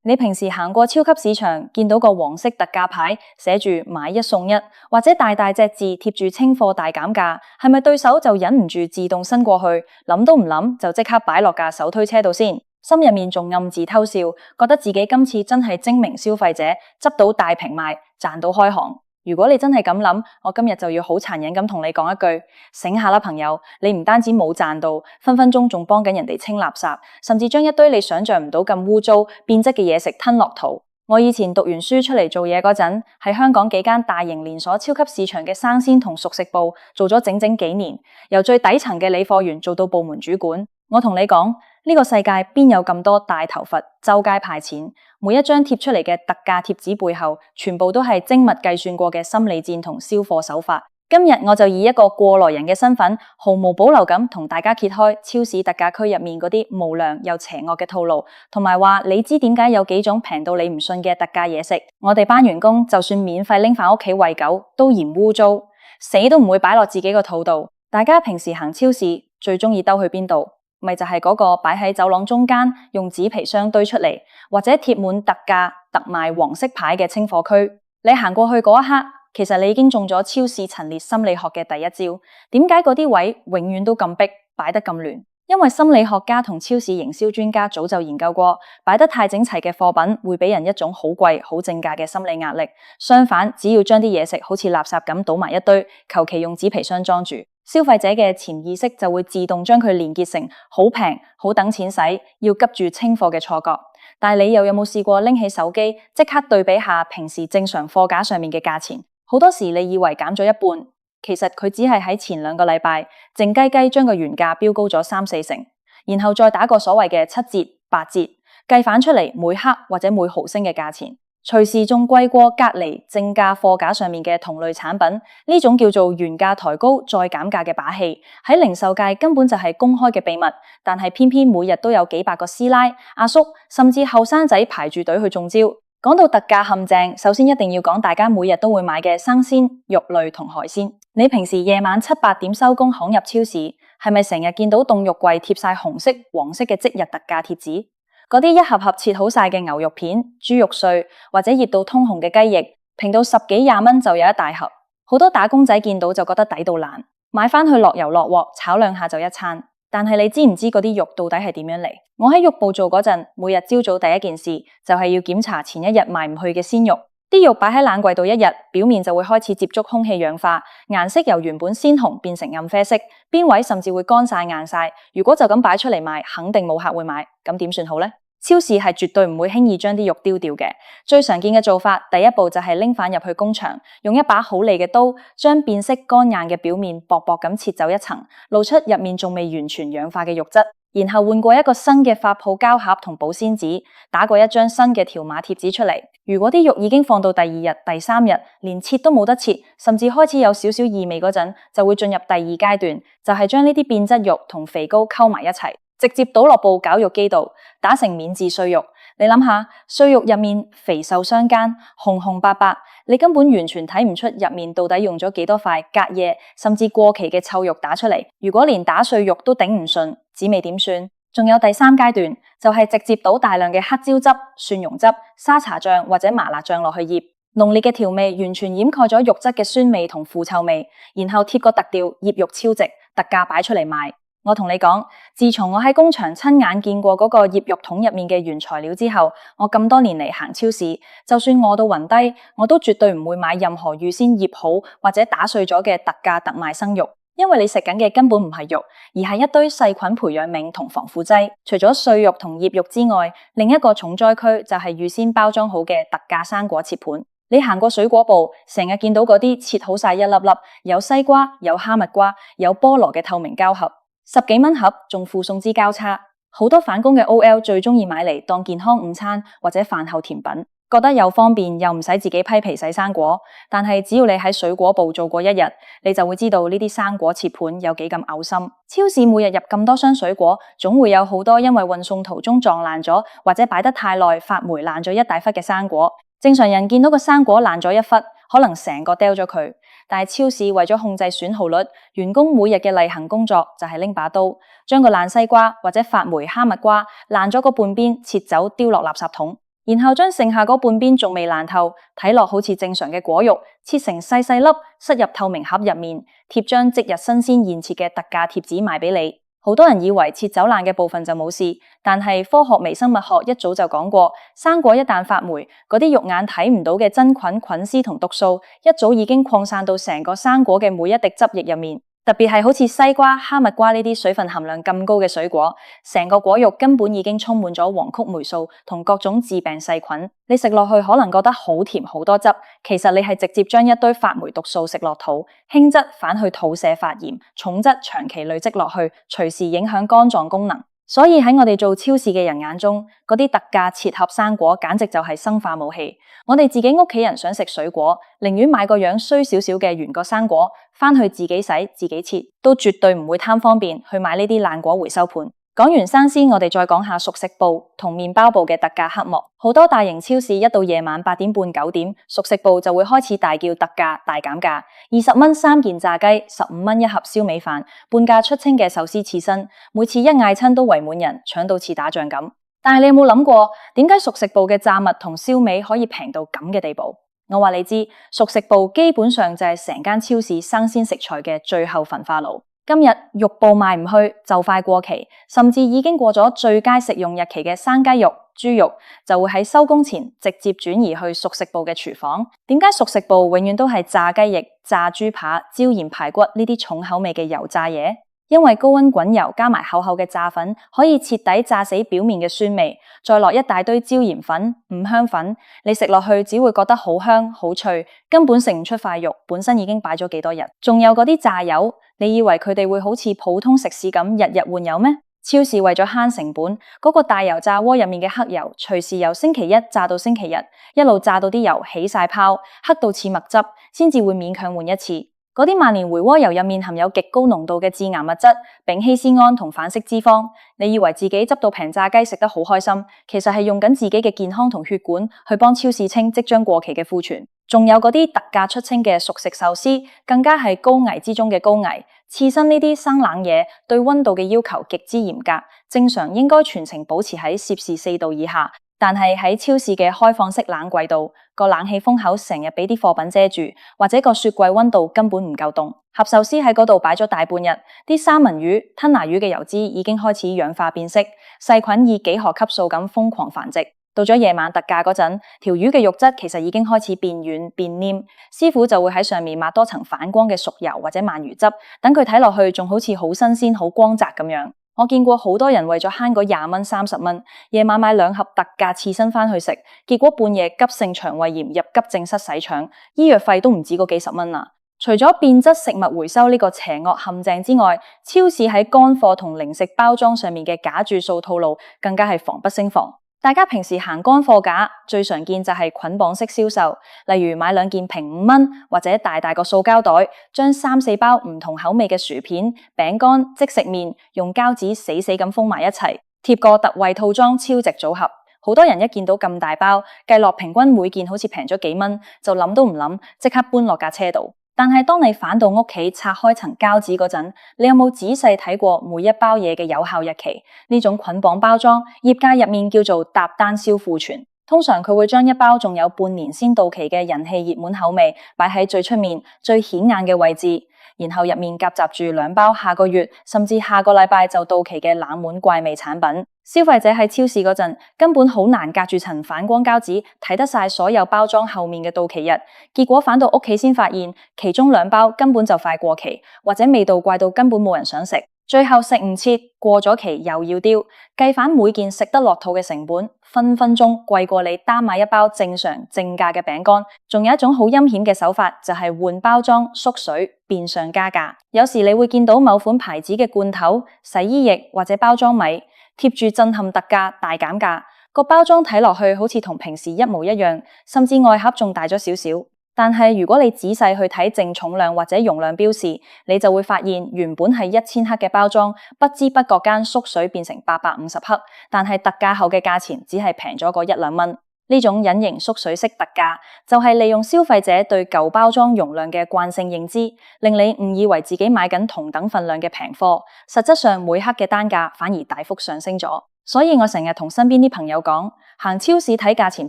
你平時行過超級市場，見到個黃色特價牌，寫住買一送一，或者大大隻字貼住清貨大減價，係咪對手就忍唔住自動伸過去，諗都唔諗就即刻擺落架手推車度先？心入面仲暗自偷笑，覺得自己今次真係精明消費者，執到大平賣，賺到開行。如果你真係咁諗，我今日就要好殘忍咁同你講一句，醒下啦朋友，你唔單止冇賺到，分分鐘仲幫緊人哋清垃圾，甚至將一堆你想象唔到咁污糟變質嘅嘢食吞落肚。我以前讀完書出嚟做嘢嗰陣，喺香港幾間大型連鎖超級市場嘅生鮮同熟食部做咗整整幾年，由最底層嘅理貨員做到部門主管。我同你講，呢個世界邊有咁多大頭佛周街派錢？每一張貼出嚟嘅特價貼紙背後，全部都係精密計算過嘅心理戰同銷貨手法。今日我就以一個過來人嘅身份，毫無保留咁同大家揭開超市特價區入面嗰啲無良又邪惡嘅套路，同埋話你知點解有幾種平到你唔信嘅特價嘢食？我哋班員工就算免費拎返屋企餵狗，都嫌污糟，死都唔會擺落自己個肚度。大家平時行超市最中意兜去邊度？咪就係嗰個擺喺走廊中間用紙皮箱堆出嚟，或者貼滿特價特賣黃色牌嘅清貨區。你行過去嗰一刻，其實你已經中咗超市陳列心理學嘅第一招。點解嗰啲位永遠都咁逼，擺得咁亂？因為心理學家同超市營銷專家早就研究過，擺得太整齊嘅貨品會俾人一種好貴好正價嘅心理壓力。相反，只要將啲嘢食好似垃圾咁倒埋一堆，求其用紙皮箱裝住，消費者嘅潛意識就會自動將佢連結成好平、好等錢使、要急住清貨嘅錯覺。但係你又有冇試過拎起手機即刻對比下平時正常貨架上面嘅價錢？好多時你以為減咗一半，其實佢只係喺前2個禮拜靜雞雞將個原價標高咗3-4成，然後再打個所謂嘅7折、8折，計反出嚟每克或者每毫升嘅價錢，隨時仲貴過隔離正價貨架上面嘅同類產品。呢種叫做原價抬高再減價嘅把戲，喺零售界根本就係公開嘅秘密，但係偏偏每日都有幾百個師奶、阿叔甚至後生仔排住隊去中招。講到特價陷阱，首先一定要講大家每日都會買嘅生鮮、肉類同海鮮。你平時夜晚7、8點收工行入超市，係咪成日見到凍肉櫃貼晒紅色、黃色嘅即日特價貼紙？嗰啲一盒盒切好晒嘅牛肉片、豬肉碎或者熱到通紅嘅雞翼，平到10幾20蚊就有一大盒。好多打工仔見到就覺得抵到爛，買返去落油落鑊炒2下就一餐。但係你知唔知嗰啲肉到底係點樣嚟？我喺肉部做嗰陣，每日朝早第一件事就係要檢查前一日賣唔去嘅鮮肉。啲肉擺喺冷櫃度一日，表面就會開始接觸空氣氧化，顏色由原本鮮紅變成暗啡色，邊位甚至會乾晒硬晒。如果就咁擺出嚟賣，肯定冇客會買，咁點算好呢？超市係絕對唔會輕易將啲肉丟掉嘅。最常見嘅做法，第一步就係拎返入去工場，用一把好利嘅刀，將變色乾硬嘅表面薄薄咁切走一層，露出入面仲未完全氧化嘅肉質，然後換過一個新嘅發泡膠盒同保鮮紙，打過一張新嘅條碼貼紙出嚟。如果啲肉已經放到第2日、第3日，連切都冇得切，甚至開始有少少異味嗰陣，就會進入第2階段，就係將呢啲變質肉同肥膏溝埋一齊，直接倒落部絞肉機度，打成免治碎肉。你諗下，碎肉入面肥瘦相間，紅紅白白，你根本完全睇唔出入面到底用咗幾多塊隔夜甚至過期嘅臭肉打出嚟。如果連打碎肉都頂唔順，滋味點算？仲有第3階段，就係直接倒大量嘅黑椒汁、蒜蓉汁、沙茶醬或者麻辣醬落去醃，濃烈嘅調味完全掩蓋咗肉質嘅酸味同腐臭味，然後貼個特調醃肉超值，特價擺出嚟賣。我同你講，自從我喺工場親眼見過嗰個醃肉桶入面嘅原材料之後，我咁多年嚟行超市，就算餓到暈低，我都絕對唔會買任何預先醃好或者打碎咗嘅特價特賣生肉，因為你食緊嘅根本唔係肉，而係一堆細菌培養皿同防腐劑。除咗碎肉同醃肉之外，另一個重災區就係預先包裝好嘅特價生果切盤。你行過水果部，成日見到嗰啲切好晒一粒粒，有西瓜、有哈密瓜、有菠蘿嘅透明膠盒。10幾蚊盒，仲附送支膠叉。好多返工嘅 OL 最中意買嚟當健康午餐或者飯後甜品，覺得又方便又唔使自己批皮洗生果。但係只要你喺水果部做過一日，你就會知道呢啲生果切盤有幾咁嘔心。超市每日入咁多箱水果，總會有好多因為運送途中撞爛咗或者擺得太耐發霉爛咗一大忽嘅生果。正常人見到個生果爛咗一忽，可能成個丟咗佢。但係超市為咗控制損耗率，員工每日嘅例行工作就係拎把刀，將個爛西瓜或者發霉哈密瓜爛咗個半邊切走，丟落垃圾桶。然後將剩下嗰半邊仲未爛透，睇落好似正常嘅果肉，切成細細粒，塞入透明盒入面，貼張即日新鮮現切嘅特價貼紙賣俾你。好多人以為切走爛嘅部分就冇事，但係科學微生物學一早就講過，生果一旦發霉，嗰啲肉眼睇唔到嘅真菌、菌絲同毒素，一早已經擴散到成個生果嘅每一滴汁液入面。特別係好似西瓜、哈密瓜呢啲水分含量咁高嘅水果，成個果肉根本已經充滿咗黃曲霉素同各種致病細菌。你食落去可能覺得好甜好多汁，其實你係直接將一堆發霉毒素食落肚，輕則反去肚瀉發炎，重則長期累積落去，隨時影響肝臟功能。所以喺我哋做超市嘅人眼中，嗰啲特價切盒生果簡直就係生化武器。我哋自己屋企人想食水果，寧願買個樣衰少少嘅原個生果，返去自己洗自己切，都絕對唔會貪方便去買呢啲爛果回收盤。講完生鮮，我哋再講下熟食部同麵包部嘅特價黑幕。好多大型超市一到夜晚8點半9點，熟食部就會開始大叫特價大減價，20蚊3件炸雞，15蚊一盒燒味飯，半價出清嘅壽司刺身，每次一嗌親都圍滿人，搶到似打仗咁。但係你有冇諗過，點解熟食部嘅炸物同燒味可以平到咁嘅地步？我話你知，熟食部基本上就係成間超市生鮮食材嘅最後焚化爐。今日肉部賣唔去，就快過期，甚至已經過咗最佳食用日期嘅生雞肉、豬肉，就會喺收工前直接轉移去熟食部嘅廚房。點解熟食部永遠都係炸雞翼、炸豬扒、椒鹽排骨呢啲重口味嘅油炸嘢？因為高溫滾油加埋厚厚嘅炸粉，可以徹底炸死表面嘅酸味，再落一大堆椒鹽粉、五香粉，你食落去只會覺得好香好脆，根本食唔出塊肉本身已經擺咗幾多日。仲有嗰啲炸油，你以為佢哋會好似普通食肆咁日日換油咩？超市為咗慳成本，嗰個大油炸鍋入面嘅黑油，隨時由星期一炸到星期日，一路炸到啲油起晒泡，黑到似墨汁，先至會勉強換一次。嗰啲萬年回鍋油入面含有極高濃度嘅致癌物質丙烯酰胺同反式脂肪，你以為自己執到平炸雞食得好開心，其實係用緊自己嘅健康同血管去幫超市清即將過期嘅庫存。仲有嗰啲特價出清嘅熟食壽司，更加係高危之中嘅高危。刺身呢啲生冷嘢對溫度嘅要求極之嚴格，正常應該全程保持喺攝氏4度以下。但係喺超市嘅開放式冷櫃度，個冷氣風口成日俾啲貨品遮住，或者個雪櫃溫度根本唔夠凍。盒壽司喺嗰度擺咗大半日，啲三文魚、吞拿魚嘅油脂已經開始氧化變色，細菌以幾何級數咁瘋狂繁殖。到咗夜晚特價嗰陣，條魚嘅肉質其實已經開始變軟變黏，師傅就會喺上面抹多層反光嘅熟油或者鰻魚汁，等佢睇落去仲好似好新鮮、好光澤咁樣。我見過好多人為咗慳嗰20蚊、30蚊，夜晚買2盒特價刺身返去食，結果半夜急性腸胃炎入急症室洗腸，醫藥費都唔止嗰幾十蚊啦。除咗變質食物回收呢個邪惡陷阱之外，超市喺乾貨同零食包裝上面嘅假注數套路更加係防不勝防。大家平時行乾貨架，最常見就係捆綁式銷售，例如買2件平5蚊，或者大大個塑膠袋，將3、4包唔同口味嘅薯片、餅乾、即食麵用膠紙死死咁封埋一齊，貼個特惠套裝超值組合。好多人一見到咁大包，計落平均每件好似平咗幾蚊，就諗都唔諗，即刻搬落架車度。但係當你返到屋企拆開層膠紙嗰陣，你有冇仔細睇過每一包嘢嘅有效日期？呢種捆綁包裝，業界入面叫做搭單銷庫存。通常佢會將一包仲有半年先到期嘅人氣熱門口味擺喺最出面、最顯眼嘅位置，然後入面夾雜住2包下個月甚至下個禮拜就到期嘅冷門怪味產品。消費者喺超市嗰陣根本好難隔住層反光膠紙睇得晒所有包裝後面嘅到期日，結果返到屋企先發現其中2包根本就快過期，或者味道怪到根本冇人想食，最後食唔切，過咗期又要丟，計返每件食得落肚嘅成本，分分鐘貴過你單買一包正常正價嘅餅乾。仲有一種好陰險嘅手法，就係換包裝縮水，變相加價。有時你會見到某款牌子嘅罐頭、洗衣液或者包裝米貼住震撼特價大減價，個包裝睇落去好似同平時一模一樣，甚至外盒仲大咗少少。但係如果你仔細去睇淨重量或者容量標示，你就會發現原本係1000克嘅包裝，不知不覺間縮水變成850克，但係特價後嘅價錢只係平咗個1、2蚊。呢種隱形縮水式特價，就係利用消費者對舊包裝容量嘅慣性認知，令你誤以為自己買緊同等份量嘅平貨，實質上每克嘅單價反而大幅上升咗。所以我成日同身邊啲朋友講，行超市睇價錢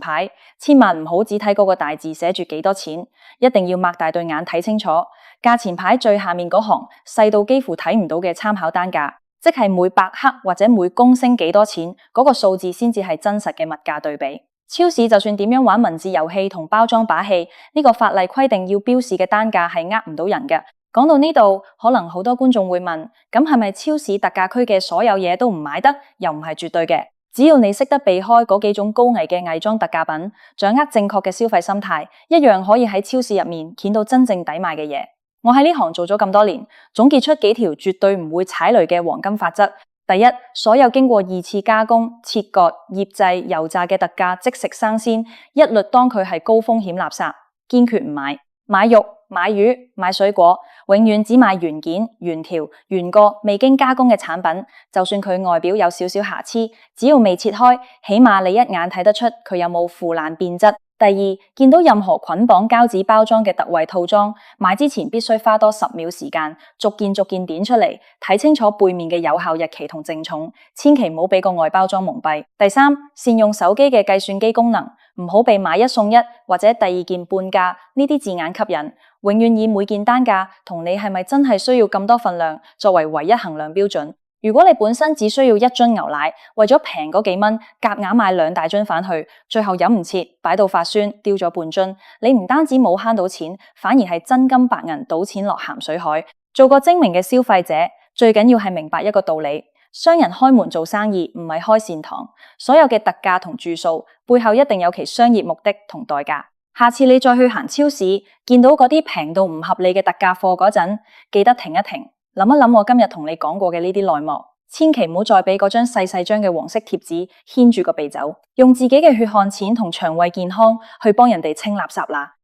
牌，千萬唔好只睇嗰個大字寫住幾多錢，一定要擘大對眼睇清楚。價錢牌最下面嗰行細到幾乎睇唔到嘅參考單價，即係每百克或者每公升幾多錢，嗰個數字先至係真實嘅物價對比。超市就算點樣玩文字遊戲同包裝把戲，呢個法例規定要標示嘅單價係呃唔到人嘅。講到呢度，可能好多觀眾會問，咁係咪超市特價區嘅所有嘢都唔買得？又唔係絕對嘅，只要你識得避開嗰幾種高危嘅偽裝特價品，掌握正確嘅消費心態，一樣可以喺超市入面見到真正抵買嘅嘢。我喺呢行做咗咁多年，總結出幾條絕對唔會踩雷嘅黃金法則。第一，所有經過2次加工、切割、醃製、油炸嘅特價即食生鮮，一律當佢係高風險垃圾，堅決唔買。買肉、買魚、買水果，永遠只買原件、原條、原個未經加工嘅產品，就算佢外表有少少瑕疵，只要未切開，起碼你一眼睇得出佢有冇腐爛變質。第二，見到任何捆綁膠紙包裝嘅特惠套裝，買之前必須花多10秒時間，逐件點出嚟，睇清楚背面嘅有效日期同淨重，千祈唔好俾個外包裝蒙蔽。第三，善用手機嘅計算機功能，唔好被買一送一或者第二件半價呢啲字眼吸引，永遠以每件單價同你係咪真係需要咁多份量作為唯一衡量標準。如果你本身只需要1樽牛奶，為咗平嗰幾蚊，夾硬買2大樽返去，最後飲唔切，擺到發酸，丟咗半樽，你唔單止冇慳到錢，反而係真金白銀賭錢落鹹水海。做個精明嘅消費者，最緊要係明白一個道理：商人開門做生意唔係開善堂，所有嘅特價同注數背後一定有其商業目的同代價。下次你再去行超市，見到嗰啲平到唔合理嘅特價貨嗰陣，記得停一停，諗一諗我今日同你講過嘅呢啲內幕，千祈唔好再俾嗰張細張嘅黃色貼紙牽住個鼻走，用自己嘅血汗錢同腸胃健康去幫人哋清垃圾啦。